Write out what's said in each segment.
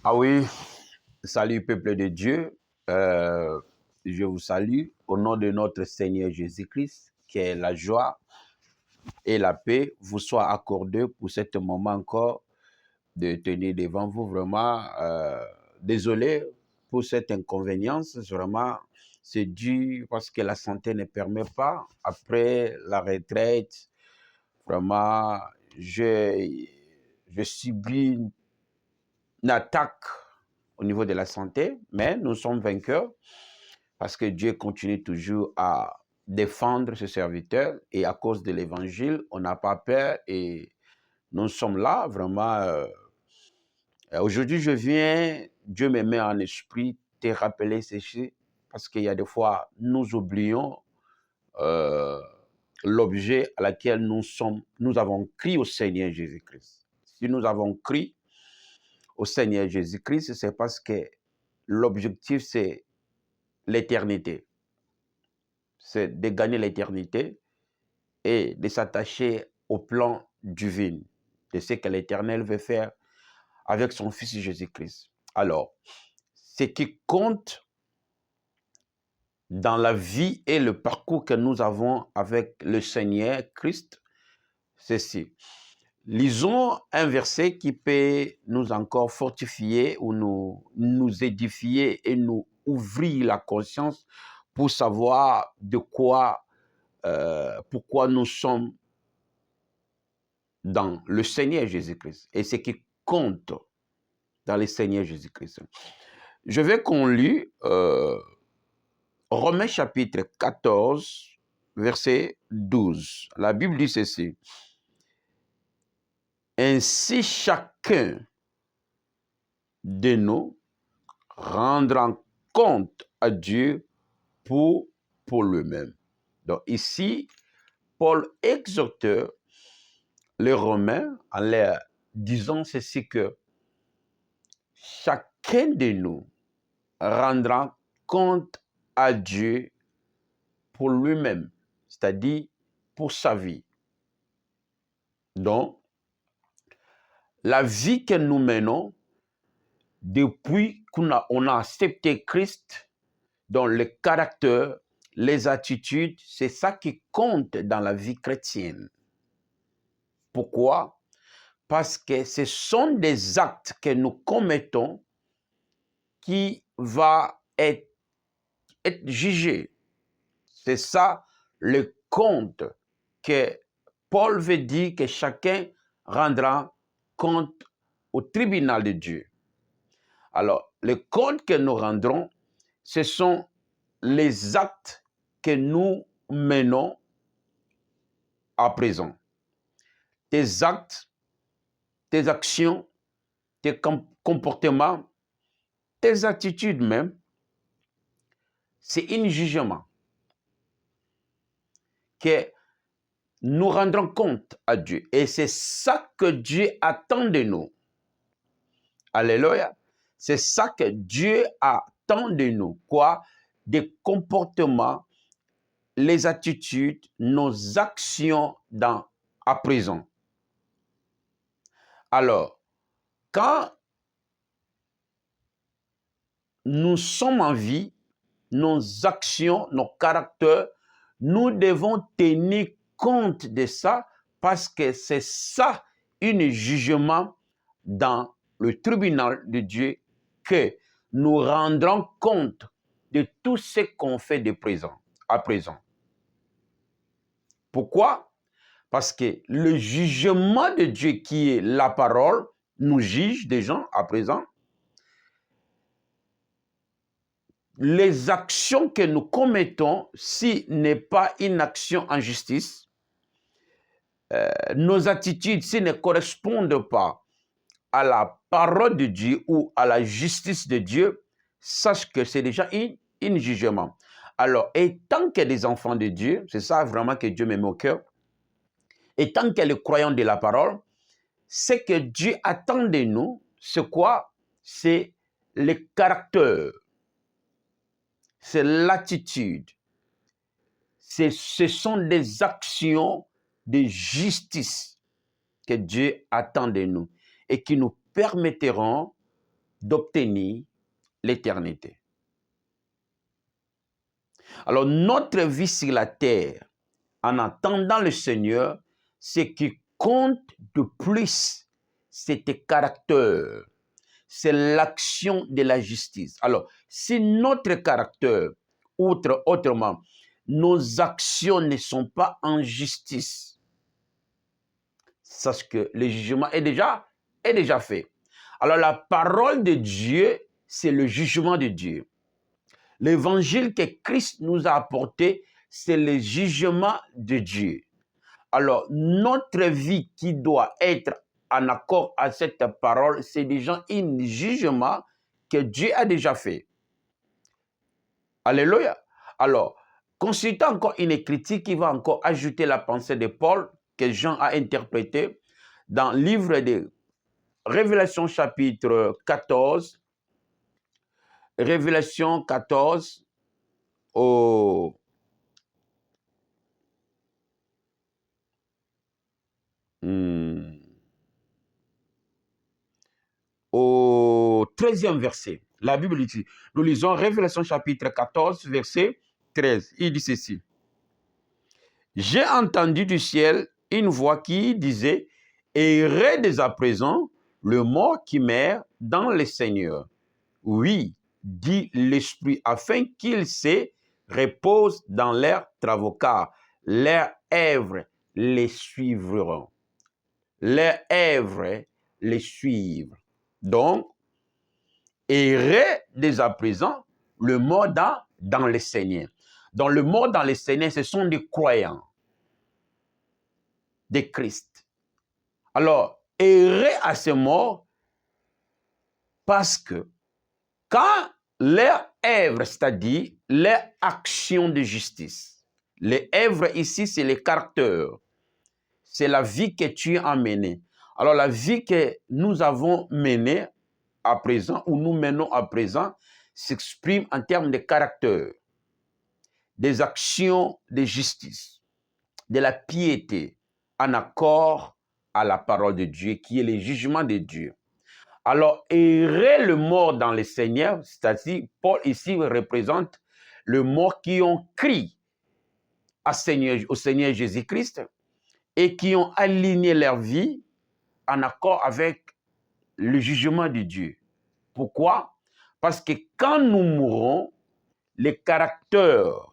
Ah oui, salut peuple de Dieu. Euh, je vous salue au nom de notre Seigneur Jésus-Christ, que la joie et la paix vous soient accordées pour ce moment encore de tenir devant vous. Vraiment, désolé pour cette inconvénience. Vraiment, c'est dû parce que la santé ne permet pas. Après la retraite, vraiment, je subis une attaque au niveau de la santé, mais nous sommes vainqueurs parce que Dieu continue toujours à défendre ses serviteurs et à cause de l'évangile, on n'a pas peur et nous sommes là vraiment. Aujourd'hui, je viens, Dieu me met en esprit, te rappeler ceci parce qu'il y a des fois, nous oublions euh, l'objet à laquelle nous avons crié au Seigneur Jésus-Christ. Si nous avons crié au Seigneur Jésus-Christ, c'est parce que l'objectif, c'est l'éternité. C'est de gagner l'éternité et de s'attacher au plan divin, de ce que l'Éternel veut faire avec son Fils Jésus-Christ. Alors, ce qui compte dans la vie et le parcours que nous avons avec le Seigneur Christ, c'est ceci. Lisons un verset qui peut nous encore fortifier ou nous édifier et nous ouvrir la conscience pour savoir pourquoi nous sommes dans le Seigneur Jésus-Christ et ce qui compte dans le Seigneur Jésus-Christ. Je vais qu'on lit Romains chapitre 14, verset 12. La Bible dit ceci. Ainsi chacun de nous rendra compte à Dieu pour lui-même. Donc ici, Paul exhorte les Romains en leur disant ceci que chacun de nous rendra compte à Dieu pour lui-même, c'est-à-dire pour sa vie. Donc, la vie que nous menons depuis qu'on a accepté Christ, dans le caractère, les attitudes, c'est ça qui compte dans la vie chrétienne. Pourquoi? Parce que ce sont des actes que nous commettons qui vont être jugés. C'est ça le compte que Paul veut dire que chacun rendra compte au tribunal de Dieu. Alors, le compte que nous rendrons, ce sont les actes que nous menons à présent. Tes actes, tes actions, tes comportements, tes attitudes même, c'est un jugement que nous rendrons compte à Dieu. Et c'est ça que Dieu attend de nous. Alléluia. C'est ça que Dieu attend de nous. Quoi? Des comportements, les attitudes, nos actions à présent. Alors, quand nous sommes en vie, nos actions, nos caractères, nous devons tenir compte de ça parce que c'est ça un jugement dans le tribunal de Dieu que nous rendrons compte de tout ce qu'on fait à présent. Pourquoi? Parce que le jugement de Dieu qui est la parole nous juge des gens à présent. Les actions que nous commettons, si n'est pas une action en justice, nos attitudes, si ne correspondent pas à la parole de Dieu ou à la justice de Dieu, sache que c'est déjà un jugement. Alors, étant que des enfants de Dieu, c'est ça vraiment que Dieu me met au cœur, étant que les croyants de la parole, ce que Dieu attend de nous, c'est quoi? C'est le caractère, c'est l'attitude. Ce sont des actions de justice que Dieu attend de nous et qui nous permettront d'obtenir l'éternité. Alors, notre vie sur la terre, en attendant le Seigneur, ce qui compte de plus, c'est tes caractères, c'est l'action de la justice. Alors, si notre caractère, autrement, nos actions ne sont pas en justice, sache que le jugement est déjà fait. Alors, la parole de Dieu, c'est le jugement de Dieu. L'évangile que Christ nous a apporté, c'est le jugement de Dieu. Alors, notre vie qui doit être en accord à cette parole, c'est déjà un jugement que Dieu a déjà fait. Alléluia. Alors, consultant encore une critique qui va encore ajouter la pensée de Paul que Jean a interprétée dans le livre de Révélation chapitre 14, Révélation 14 au 13e verset. La Bible dit, nous lisons Révélation chapitre 14, verset 13. Il dit ceci. J'ai entendu du ciel une voix qui disait, errez dès à présent le mort qui meurt dans le Seigneur. Oui, dit l'Esprit, afin qu'ils se reposent dans leurs travaux, car leurs œuvres les suivront. Leurs œuvres les suivent. Donc, errez dès à présent le mort dans le Seigneur. Dans le mort dans le Seigneur, ce sont des croyants, des Christ. Alors, errez à ce mort parce que quand leur œuvre, c'est-à-dire leur action de justice, les œuvres ici, c'est les caractères, c'est la vie que tu as menée. Alors, la vie que nous avons menée à présent, ou nous menons à présent, s'exprime en termes de caractère, des actions de justice, de la piété, en accord à la parole de Dieu, qui est le jugement de Dieu. Alors, errer le mort dans le Seigneur, c'est-à-dire, Paul ici représente le mort qui ont crié au Seigneur Jésus-Christ et qui ont aligné leur vie en accord avec le jugement de Dieu. Pourquoi? Parce que quand nous mourrons, les caractères,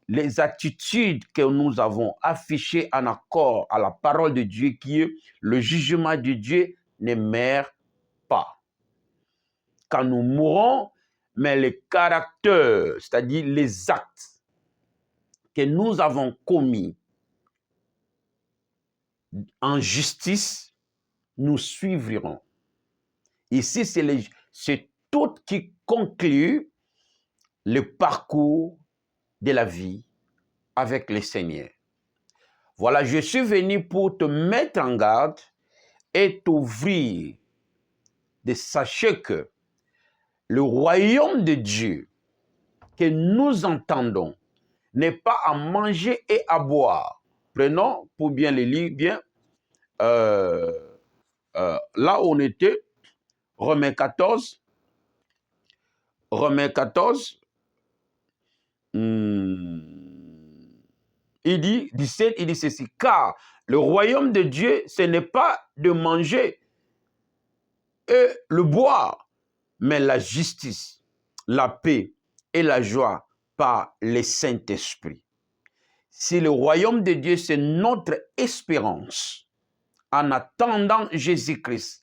les attitudes que nous avons affichées en accord à la parole de Dieu, qui est le jugement de Dieu, ne meurent pas. Quand nous mourons, mais les caractères, c'est-à-dire les actes que nous avons commis en justice, nous suivrons. Ici, c'est tout qui conclut le parcours de la vie avec le Seigneur. Voilà, je suis venu pour te mettre en garde et t'ouvrir de sachez que le royaume de Dieu que nous entendons n'est pas à manger et à boire. Prenons, pour bien les lire, bien, là où on était, Romains 14, il dit, 17, il dit ceci, car le royaume de Dieu, ce n'est pas de manger et le boire, mais la justice, la paix et la joie par le Saint-Esprit. Si le royaume de Dieu, c'est notre espérance, en attendant Jésus-Christ,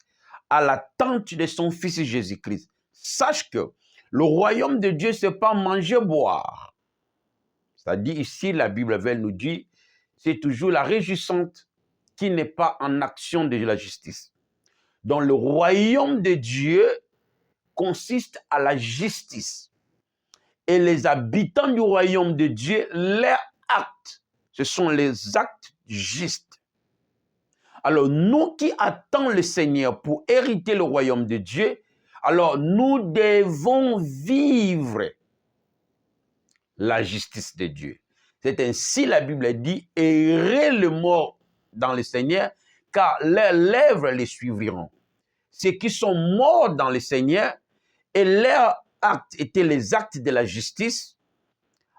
à l'attente de son Fils Jésus-Christ, sache que le royaume de Dieu, c'est pas manger, boire. C'est-à-dire ici, la Bible nous dit, c'est toujours la réjouissante qui n'est pas en action de la justice. Donc le royaume de Dieu consiste à la justice. Et les habitants du royaume de Dieu, leurs actes, ce sont les actes justes. Alors nous qui attendons le Seigneur pour hériter le royaume de Dieu, alors nous devons vivre la justice de Dieu. C'est ainsi la Bible dit, errez le mort dans le Seigneur, car leurs lèvres les suivront. ceux qui sont morts dans le Seigneur, et leurs actes étaient les actes de la justice,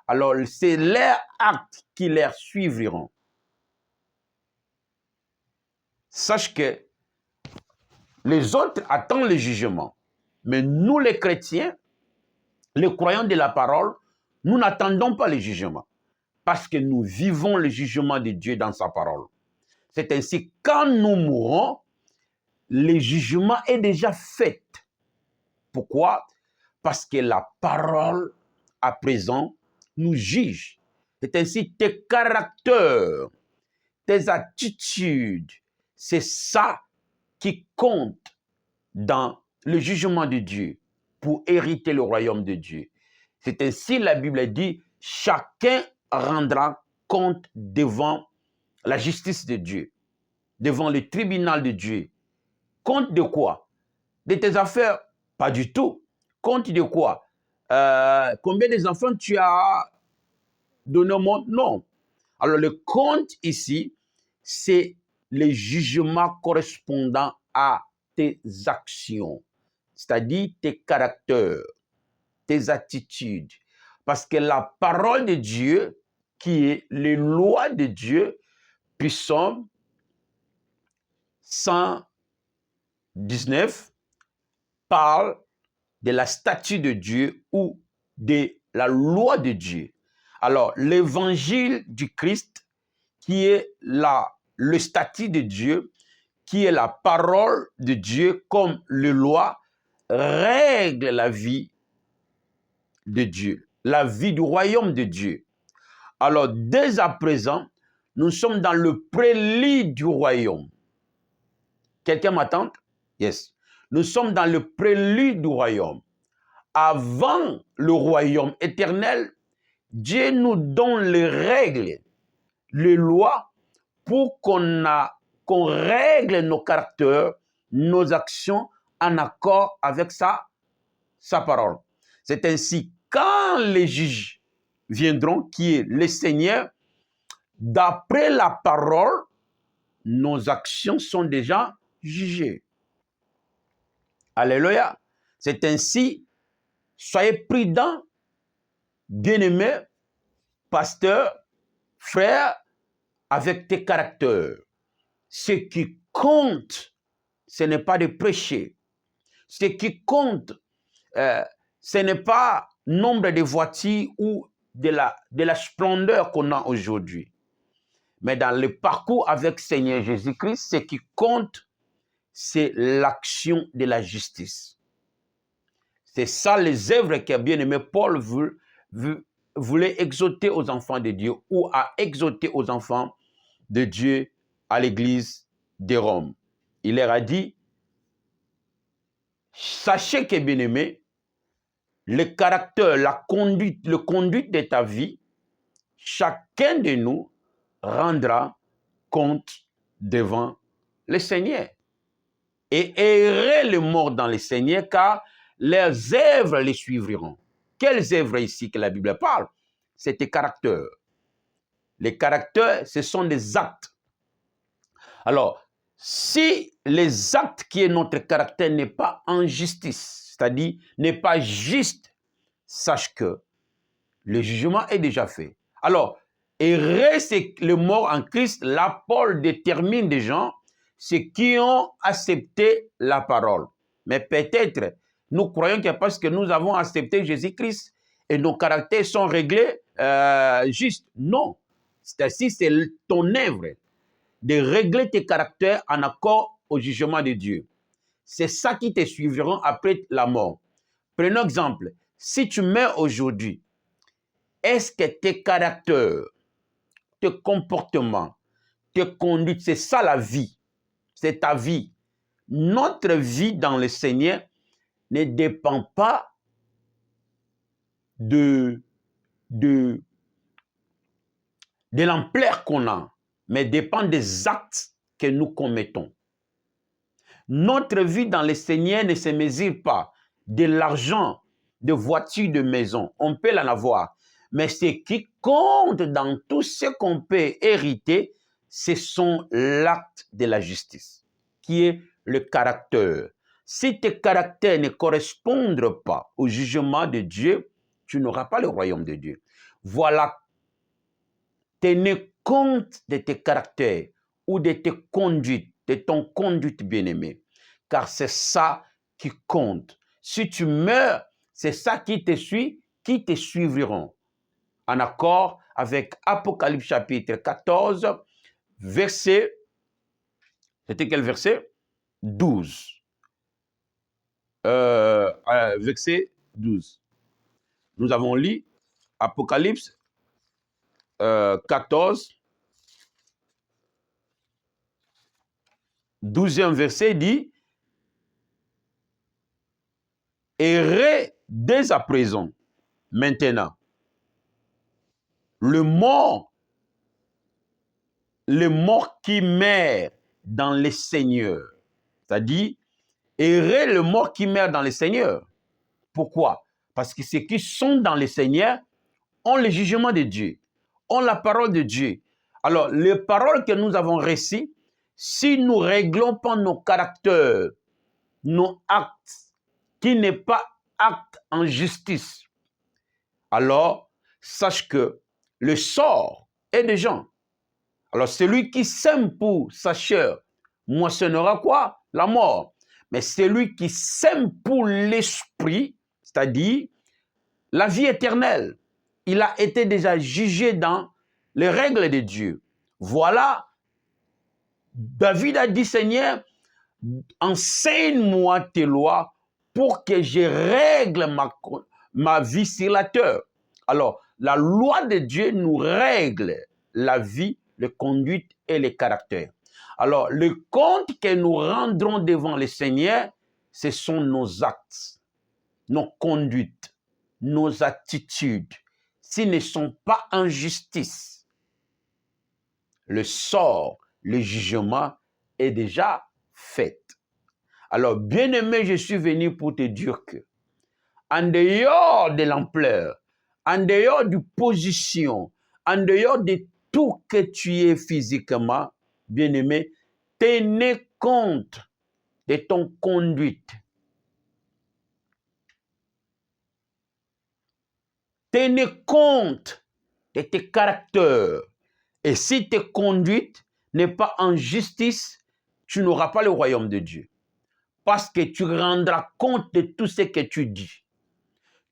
alors c'est leurs actes qui les suivront. Sache que les autres attendent le jugement. Mais nous, les chrétiens, les croyants de la parole, nous n'attendons pas le jugement. Parce que nous vivons le jugement de Dieu dans sa parole. C'est ainsi, quand nous mourrons, le jugement est déjà fait. Pourquoi? Parce que la parole, à présent, nous juge. C'est ainsi, tes caractères, tes attitudes, c'est ça qui compte dans le jugement de Dieu pour hériter le royaume de Dieu. C'est ainsi, la Bible dit, chacun rendra compte devant la justice de Dieu, devant le tribunal de Dieu. Compte de quoi? De tes affaires? Pas du tout. Compte de quoi? Combien d'enfants tu as donné au monde? Non. Alors le compte ici, c'est le jugement correspondant à tes actions, c'est-à-dire tes caractères, tes attitudes. Parce que la parole de Dieu, qui est les lois de Dieu, puis Psaume 119, parle de la statue de Dieu ou de la loi de Dieu. Alors, l'évangile du Christ, qui est le statut de Dieu, qui est la parole de Dieu comme le loi, règle la vie de Dieu, la vie du royaume de Dieu. Alors, dès à présent, nous sommes dans le prélude du royaume. Quelqu'un m'attend? Yes. Nous sommes dans le prélude du royaume. Avant le royaume éternel, Dieu nous donne les règles, les lois, pour qu'on règle nos caractères, nos actions en accord avec sa parole. C'est ainsi, quand les juges viendront, qui est le Seigneur, d'après la parole, nos actions sont déjà jugées. Alléluia. C'est ainsi, soyez prudents, bien-aimés, pasteurs, frères, avec tes caractères. Ce qui compte, ce n'est pas de prêcher. Ce qui compte, ce n'est pas nombre de voitures ou de la splendeur qu'on a aujourd'hui. Mais dans le parcours avec Seigneur Jésus-Christ, ce qui compte, c'est l'action de la justice. C'est ça les œuvres que bien-aimé Paul voulait exhorter aux enfants de Dieu ou à exhorter aux enfants de Dieu à l'église de Rome. Il leur a dit, sachez que bien-aimé, le caractère, la conduite, le conduite de ta vie, chacun de nous rendra compte devant le Seigneur. Et errez les morts dans le Seigneur, car leurs œuvres les suivront. Quelles œuvres ici que la Bible parle? C'est tes caractères. Les caractères, ce sont des actes. Alors, si les actes qui est notre caractère n'est pas en justice, c'est-à-dire n'est pas juste, sache que le jugement est déjà fait. Alors, errer, c'est le mort en Christ. Là, Paul détermine des gens, ceux qui ont accepté la parole. Mais peut-être, nous croyons que parce que nous avons accepté Jésus-Christ et nos caractères sont réglés juste. Non. C'est-à-dire, c'est ton œuvre de régler tes caractères en accord au jugement de Dieu. C'est ça qui te suivra après la mort. Prenons exemple. Si tu meurs aujourd'hui, est-ce que tes caractères, tes comportements, tes conduites, c'est ça la vie, c'est ta vie. Notre vie dans le Seigneur ne dépend pas de l'ampleur qu'on a, mais dépend des actes que nous commettons. Notre vie dans le Seigneur ne se mesure pas de l'argent, de voitures, de maisons. On peut l'en avoir. Mais ce qui compte dans tout ce qu'on peut hériter, ce sont l'acte de la justice, qui est le caractère. Si tes caractères ne correspondent pas au jugement de Dieu, tu n'auras pas le royaume de Dieu. Voilà, tenez compte de tes caractères ou de tes conduites, de ton conduite bien-aimé, car c'est ça qui compte. Si tu meurs, c'est ça qui te suit, qui te suivront. En accord avec Apocalypse chapitre 14, verset, c'était quel verset? 12. Verset 12. Nous avons lu Apocalypse 14, 12e verset dit, errez dès à présent, maintenant, le mort qui meurt dans les seigneurs. C'est-à-dire, errez le mort qui meurt dans les seigneurs. Pourquoi? Parce que ceux qui sont dans les seigneurs ont le jugement de Dieu, ont la parole de Dieu. Alors, les paroles que nous avons reçues, si nous ne réglons pas nos caractères, nos actes, qui n'est pas acte en justice, alors sache que le sort est des gens. Alors, celui qui sème pour sa chair moissonnera quoi? La mort. Mais celui qui sème pour l'esprit, c'est-à-dire la vie éternelle, il a été déjà jugé dans les règles de Dieu. Voilà, David a dit, Seigneur, enseigne-moi tes lois pour que je règle ma vie sur la terre. Alors, la loi de Dieu nous règle la vie, les conduites et les caractères. Alors, le compte que nous rendrons devant le Seigneur, ce sont nos actes, nos conduites, nos attitudes. S'ils ne sont pas en justice, le sort, le jugement est déjà fait. Alors, bien-aimé, je suis venu pour te dire que, en dehors de l'ampleur, en dehors de position, en dehors de tout que tu es physiquement, bien-aimé, tenez compte de ton conduite. Tenez compte de tes caractères. Et si tes conduites n'est pas en justice, tu n'auras pas le royaume de Dieu. Parce que tu rendras compte de tout ce que tu dis.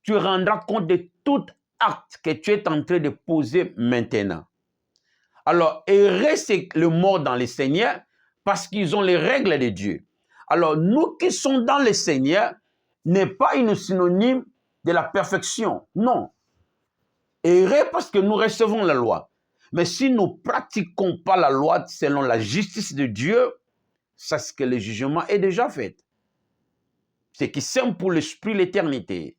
Tu rendras compte de tout acte que tu es en train de poser maintenant. Alors, errer, c'est le mort dans le Seigneur parce qu'ils ont les règles de Dieu. Alors, nous qui sommes dans le Seigneur, n'est pas une synonyme de la perfection. Non. Errer parce que nous recevons la loi. Mais si nous ne pratiquons pas la loi selon la justice de Dieu, c'est que le jugement est déjà fait. C'est qui sème pour l'esprit l'éternité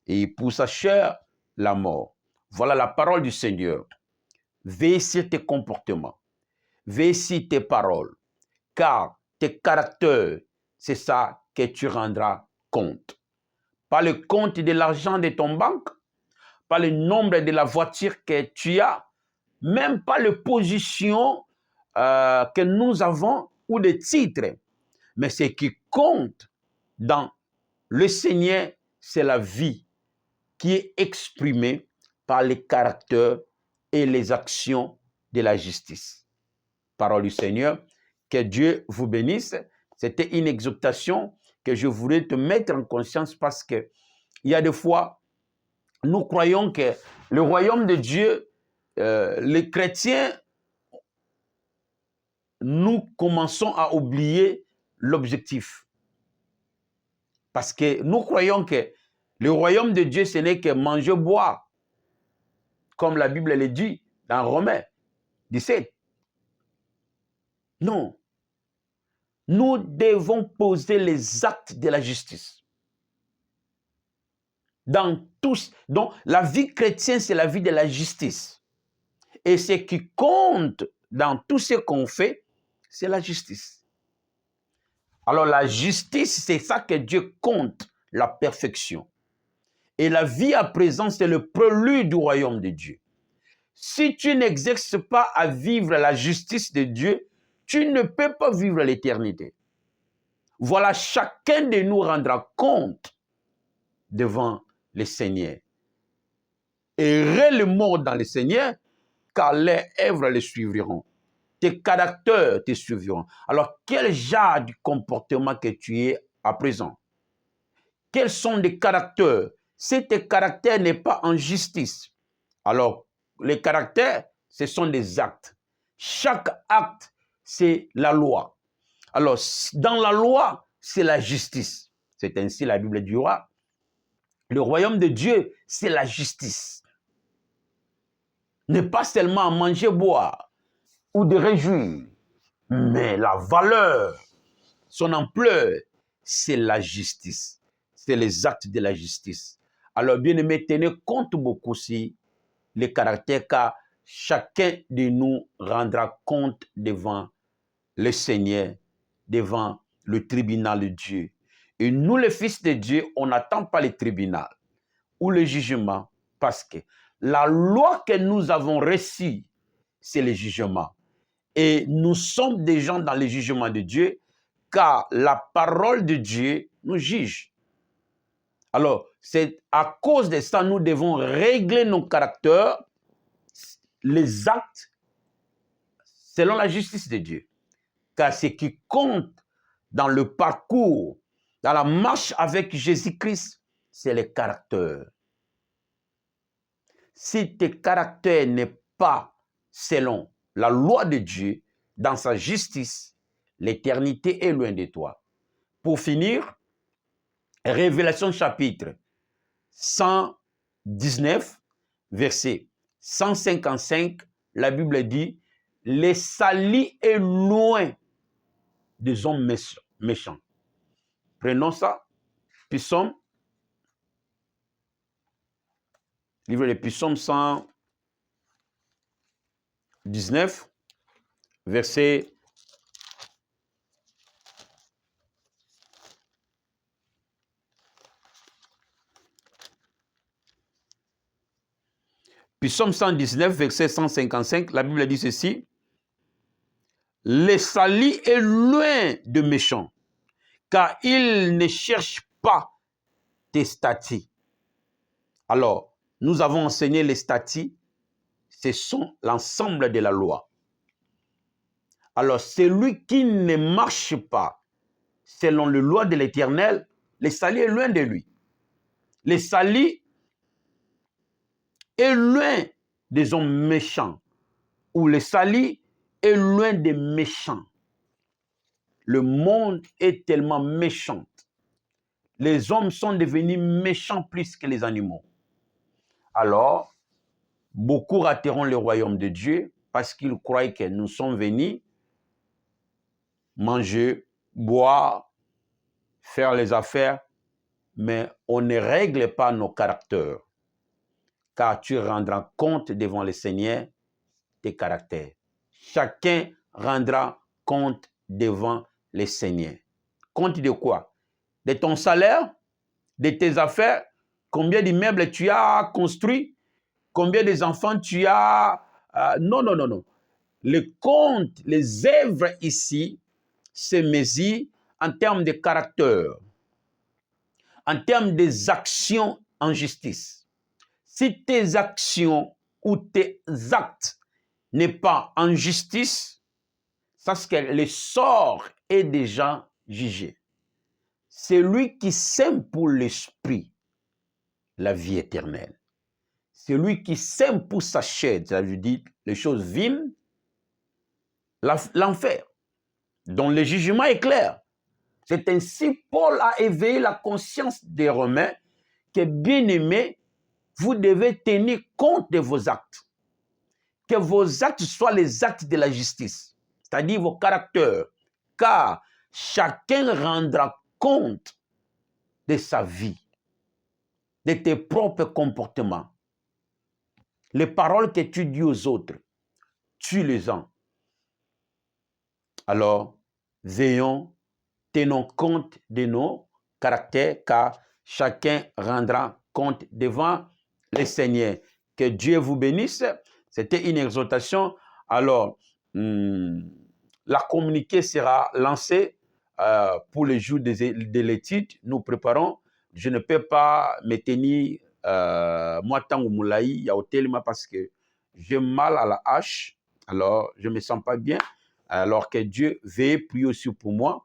et pour sa chair la mort. Voilà la parole du Seigneur. Veille sur tes comportements, veille sur tes paroles, car tes caractères, c'est ça que tu rendras compte. Pas le compte de l'argent de ton banque, pas le nombre de la voiture que tu as, même pas la position que nous avons ou des titres. Mais ce qui compte dans le Seigneur, c'est la vie qui est exprimée par les caractères et les actions de la justice. Parole du Seigneur, que Dieu vous bénisse. C'était une exhortation que je voulais te mettre en conscience parce que il y a des fois, nous croyons que le royaume de Dieu, les chrétiens, nous commençons à oublier l'objectif. Parce que nous croyons que le royaume de Dieu, ce n'est que manger, boire, comme la Bible le dit dans Romains 17. Non. Nous devons poser les actes de la justice. Dans tous, donc la vie chrétienne, c'est la vie de la justice. Et ce qui compte dans tout ce qu'on fait, c'est la justice. Alors la justice, c'est ça que Dieu compte, la perfection. Et la vie à présent, c'est le prélude du royaume de Dieu. Si tu n'exerces pas à vivre la justice de Dieu, tu ne peux pas vivre l'éternité. Voilà, chacun de nous rendra compte devant le Seigneur. Et réellement dans le Seigneur, car les œuvres les suivront. Tes caractères te suivront. Alors, quel genre de comportement que tu es à présent? Quels sont les caractères? Si tes caractères n'est pas en justice, alors les caractères, ce sont des actes. Chaque acte, c'est la loi. Alors, dans la loi, c'est la justice. C'est ainsi la Bible dira. Le royaume de Dieu, c'est la justice. Ne pas seulement manger, boire ou de réjouir, mais la valeur, son ampleur, c'est la justice. C'est les actes de la justice. Alors, bien aimé, tenez compte beaucoup si les caractères, car chacun de nous rendra compte devant le Seigneur, devant le tribunal de Dieu. Et nous, les fils de Dieu, on n'attend pas le tribunal ou le jugement, parce que la loi que nous avons reçue, c'est le jugement. Et nous sommes des gens dans le jugement de Dieu, car la parole de Dieu nous juge. Alors, c'est à cause de ça, nous devons régler nos caractères, les actes, selon la justice de Dieu. Car ce qui compte dans le parcours, dans la marche avec Jésus-Christ, c'est le caractère. Si tes caractères n'est pas selon la loi de Dieu, dans sa justice, l'éternité est loin de toi. Pour finir, Révélation chapitre 119, verset 155, la Bible dit, « Le salut est loin des hommes méchants. » Prenons ça, Psaume, livre de Psaume 119, verset 155, la Bible dit ceci, « Le salut est loin de méchants, car ils ne cherchent pas tes statuts. » Alors, nous avons enseigné les statuts, ce sont l'ensemble de la loi. Alors, celui qui ne marche pas selon les lois de l'Éternel, le salut est loin de lui. Le salut est loin des hommes méchants, ou le salut est loin des méchants. Le monde est tellement méchant. Les hommes sont devenus méchants plus que les animaux. Alors, beaucoup rateront le royaume de Dieu parce qu'ils croient que nous sommes venus manger, boire, faire les affaires, mais on ne règle pas nos caractères, car tu rendras compte devant le Seigneur tes caractères. Chacun rendra compte devant le Seigneur. Compte de quoi? De ton salaire, de tes affaires, combien d'immeubles tu as construits, combien d'enfants tu as... non. Le compte, les œuvres ici, se mesurent en termes de caractère, en termes des actions en justice. Si tes actions ou tes actes n'est pas en justice, sache que le sort est déjà jugé. Celui qui sème pour l'esprit la vie éternelle. Celui qui sème pour sa chair, ça veut dire les choses viles, l'enfer, dont le jugement est clair. C'est ainsi Paul a éveillé la conscience des Romains que, bien aimés, vous devez tenir compte de vos actes. Que vos actes soient les actes de la justice, c'est-à-dire vos caractères, car chacun rendra compte de sa vie, de tes propres comportements. Les paroles que tu dis aux autres, tu les as. Alors, veillons, tenons compte de nos caractères, car chacun rendra compte devant le Seigneur. Que Dieu vous bénisse. C'était une exhortation. Alors, la communiqué sera lancée pour les jours de l'étude, nous préparons. Je ne peux pas me tenir moi tant ou moulaï, au téléma parce que j'ai mal à la hache, alors je ne me sens pas bien. Alors que Dieu veille prier aussi pour moi.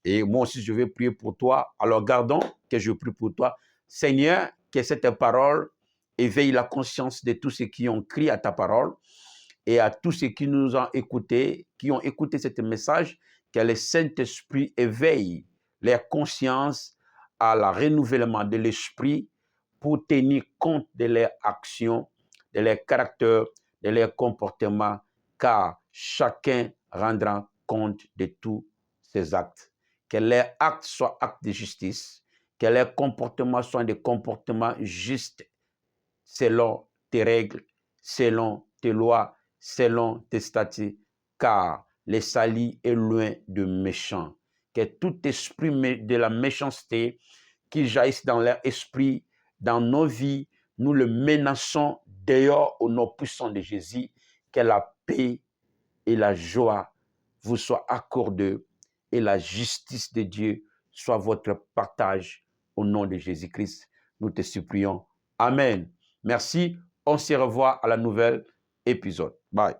Et moi aussi, je vais prier pour toi. Alors gardons que je prie pour toi. Seigneur, que cette parole éveille la conscience de tous ceux qui ont crié à ta parole et à tous ceux qui nous ont écoutés, qui ont écouté ce message, que le Saint-Esprit éveille leur conscience à la renouvellement de l'esprit pour tenir compte de leurs actions, de leur caractère, de leur comportement, car chacun rendra compte de tous ses actes. Que leurs actes soient actes de justice, que leurs comportements soient des comportements justes selon tes règles, selon tes lois, selon tes statuts, car le salut est loin de méchants. Que tout esprit de la méchanceté qui jaillisse dans leur esprit, dans nos vies, nous le menaçons dehors au nom puissant de Jésus. Que la paix et la joie vous soient accordées et la justice de Dieu soit votre partage au nom de Jésus-Christ. Nous te supplions. Amen. Merci. On se revoit à la nouvelle épisode. Bye.